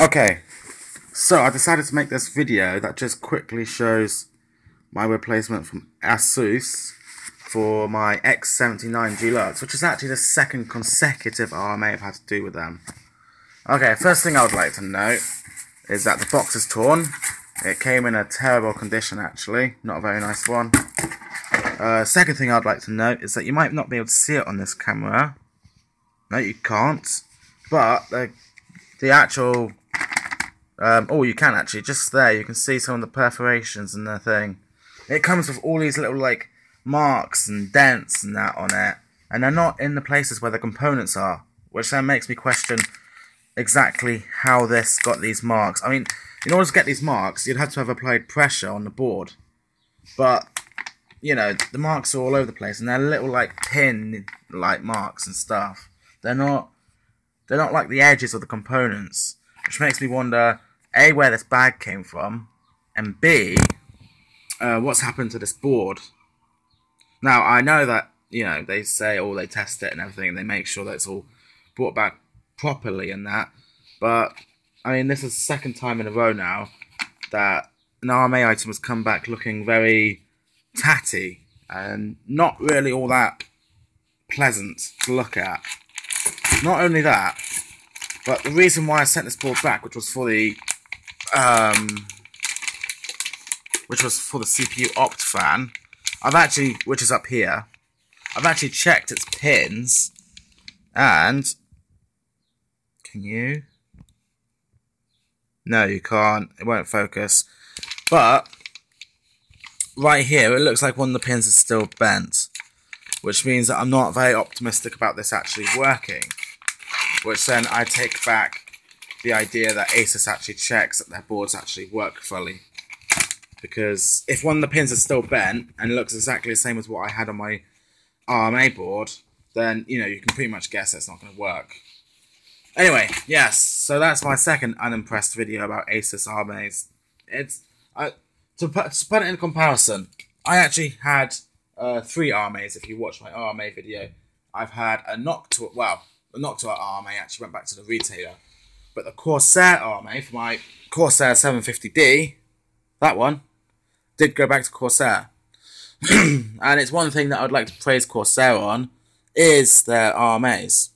Okay, so I decided to make this video that just quickly shows my replacement from ASUS for my X79-Deluxe, which is actually the second consecutive RMA I've had to do with them. Okay, first thing I would like to note is that the box is torn. It came in a terrible condition actually, not a very nice one. Second thing I'd like to note is that you might not be able to see it on this camera. No, you can't. But the actual... oh, you can actually. Just there, you can see some of the perforations and the thing. It comes with all these little, like, marks and dents and that on it. And they're not in the places where the components are. Which then makes me question exactly how this got these marks. I mean, in order to get these marks, you'd have to have applied pressure on the board. But, you know, the marks are all over the place. And they're little, like, pin-like marks and stuff. They're not like the edges of the components. Which makes me wonder, A, where this bag came from, and B, what's happened to this board. Now, I know that, you know, they say, oh, they test it and everything, and they make sure that it's all brought back properly and that, but, I mean, this is the second time in a row now that an RMA item has come back looking very tatty, and not really all that pleasant to look at. Not only that, but the reason why I sent this board back, which was for the CPU opt fan, which is up here, I've actually checked its pins, and can you? No, you can't. It won't focus. But right here, it looks like one of the pins is still bent, which means that I'm not very optimistic about this actually working. Which then I take back the idea that ASUS actually checks that their boards actually work fully. Because if one of the pins is still bent and looks exactly the same as what I had on my RMA board, then, you know, you can pretty much guess it's not going to work. Anyway, yes, so that's my second unimpressed video about ASUS RMAs. To put it in comparison, I actually had 3 RMAs. If you watch my RMA video, I've had a Noctua, well, the Noctua RMA actually went back to the retailer, but the Corsair RMA for my Corsair 750D, that one, did go back to Corsair. And it's one thing that I'd like to praise Corsair on, is their RMAs.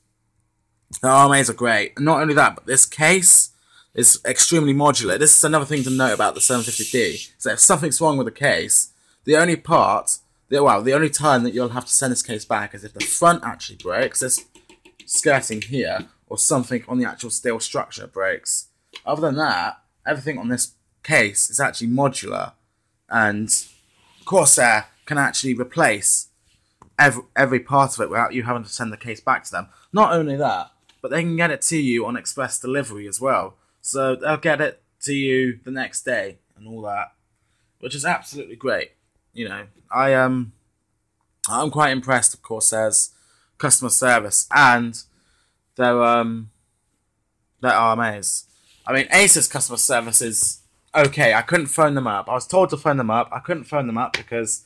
Their RMAs are great. And not only that, but this case is extremely modular. This is another thing to note about the 750D. So if something's wrong with the case, the only time that you'll have to send this case back is if the front actually breaks, this skirting here, or something on the actual steel structure breaks. Other than that, everything on this case is actually modular, and Corsair can actually replace every part of it without you having to send the case back to them. Not only that, but they can get it to you on express delivery as well. So they'll get it to you the next day and all that, which is absolutely great. You know, I'm quite impressed with Corsair's customer service and their RMAs. I mean, ASUS customer service is okay. I couldn't phone them up. I was told to phone them up. I couldn't phone them up because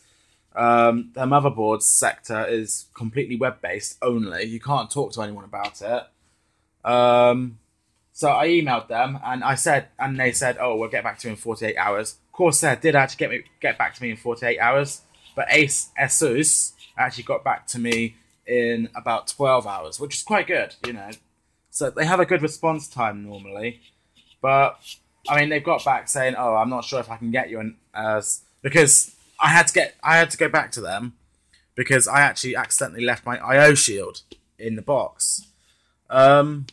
their motherboard sector is completely web-based only. You can't talk to anyone about it. So I emailed them and they said, oh, we'll get back to you in 48 hours. Corsair did actually get back to me in 48 hours, but ASUS actually got back to me in about 12 hours, which is quite good, you know. So they have a good response time normally, but I mean, they've got back saying, oh, I'm not sure if I can get you because I had to go back to them because I actually accidentally left my I/O shield in the box. Now,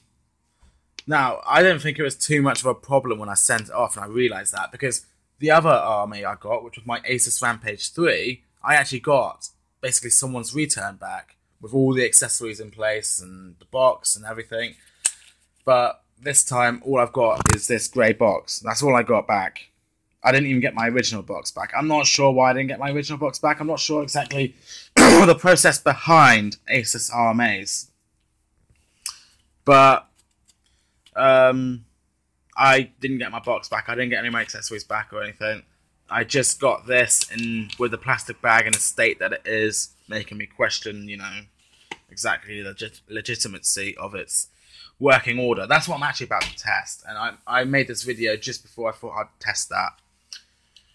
I didn't think it was too much of a problem when I sent it off, and I realised that because the other RMA I got, which was my ASUS Rampage 3, I actually got basically someone's return back with all the accessories in place and the box and everything. But this time, all I've got is this grey box. That's all I got back. I didn't even get my original box back. I'm not sure why I didn't get my original box back. I'm not sure exactly the process behind ASUS RMAs. But I didn't get my box back. I didn't get any of my accessories back or anything. I just got this with the plastic bag in a state that it is, making me question, you know, exactly the legitimacy of its working order. That's what I'm actually about to test, and I made this video just before I thought I'd test that.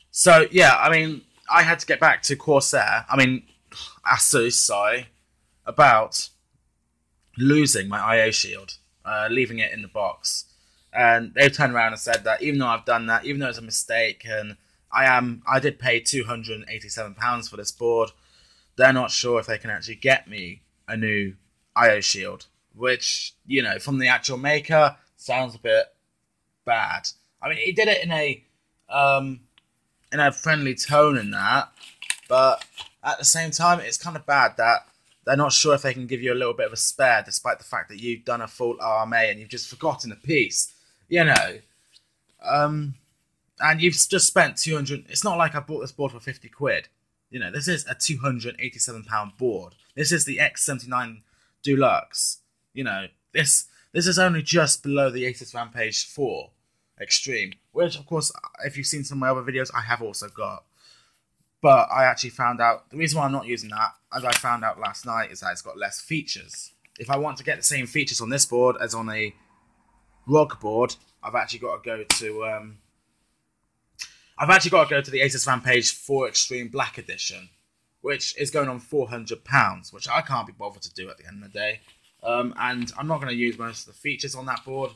So yeah, I mean, I had to get back to ASUS, sorry, about losing my IO shield, leaving it in the box. And they turned around and said that even though I've done that, even though it's a mistake, and I did pay £287 for this board, they're not sure if they can actually get me a new IO shield, which, you know, from the actual maker, sounds a bit bad. I mean, he did it in a friendly tone and that, but at the same time, it's kind of bad that they're not sure if they can give you a little bit of a spare, despite the fact that you've done a full RMA and you've just forgotten a piece, you know. And you've just spent 200. It's not like I bought this board for 50 quid. You know, this is a £287 board. This is the X79-Deluxe. You know, this is only just below the ASUS Rampage 4 Extreme, which, of course, if you've seen some of my other videos, I have also got. But I actually found out, the reason why I'm not using that, as I found out last night, is that it's got less features. If I want to get the same features on this board as on a ROG board, I've actually got to go to the ASUS Rampage 4 Extreme Black Edition, which is going on £400, which I can't be bothered to do at the end of the day. And I'm not going to use most of the features on that board,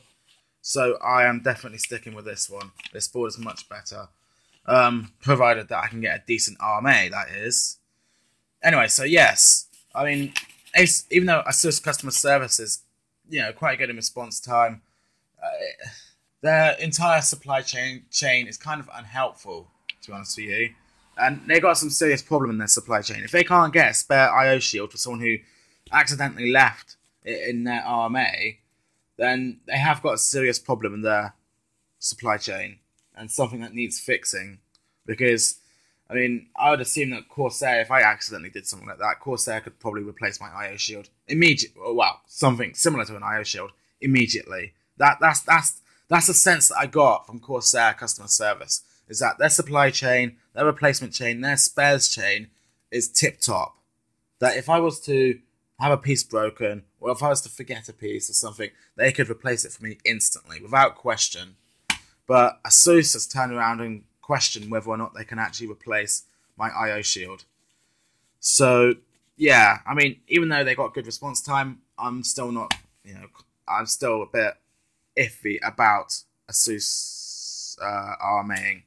so I am definitely sticking with this one. This board is much better, provided that I can get a decent RMA, that is. Anyway, so yes, I mean, even though ASUS customer service is, you know, quite good in response time, their entire supply chain is kind of unhelpful, to be honest with you. And they got some serious problem in their supply chain. If they can't get a spare IO shield for someone who accidentally left it in their RMA, then they have got a serious problem in their supply chain, and something that needs fixing. Because, I mean, I would assume that Corsair, if I accidentally did something like that, Corsair could probably replace my IO shield immediately. Well, something similar to an IO shield immediately. That's the sense that I got from Corsair customer service, is that their supply chain, their replacement chain, their spares chain is tip-top. That if I was to have a piece broken, or if I was to forget a piece or something, they could replace it for me instantly, without question. But ASUS has turned around and questioned whether or not they can actually replace my IO shield. So, yeah, I mean, even though they got good response time, I'm still not, you know, I'm still a bit iffy about ASUS RMAing.